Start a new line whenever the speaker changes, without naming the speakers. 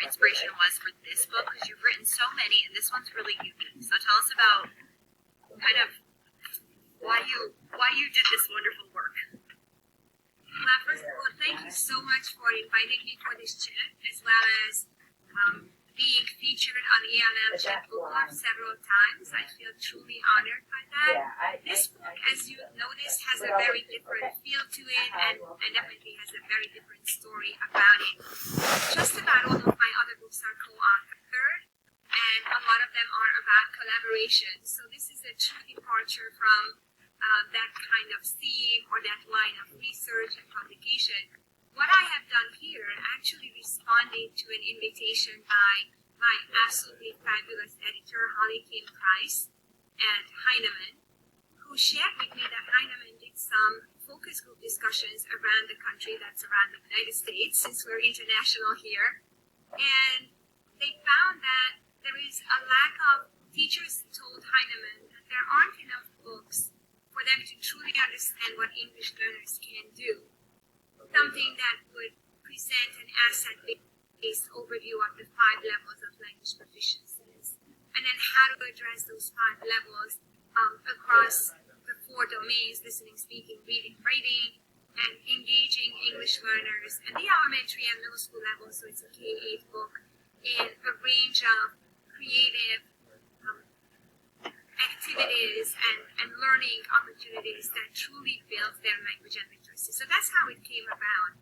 inspiration was for this book, because you've written so many, and this one's really unique. So tell us about kind of why you did this wonderful work.
Well, first of all, thank you so much for inviting me for this chat, as well as being featured on ELM Chat Book Club several times. I feel truly honored by that. This book, as you noticed, has a very different feel to it, and definitely has a very different story about it. Just about all of my other books are co-authored, and a lot of them are about collaboration. So this is a true departure from that kind of theme or that line of research and publication. What I have done here actually responded to an invitation by my absolutely fabulous editor, Holly Kim Price at Heinemann, who shared with me that Heinemann did some focus group discussions around the country, that's around the United States, since we're international here. And they found that there is a lack of teachers told Heinemann that there aren't enough books for them to truly understand what English learners can do. Something that would present an asset-based overview of the 5 levels of language proficiencies, and then how to address those 5 levels across the 4 domains: listening, speaking, reading, writing, and engaging English learners at the elementary and middle school level. So it's a K-8 book in a range of creative activities and learning opportunities that truly build their language and literacy. So that's how it came about.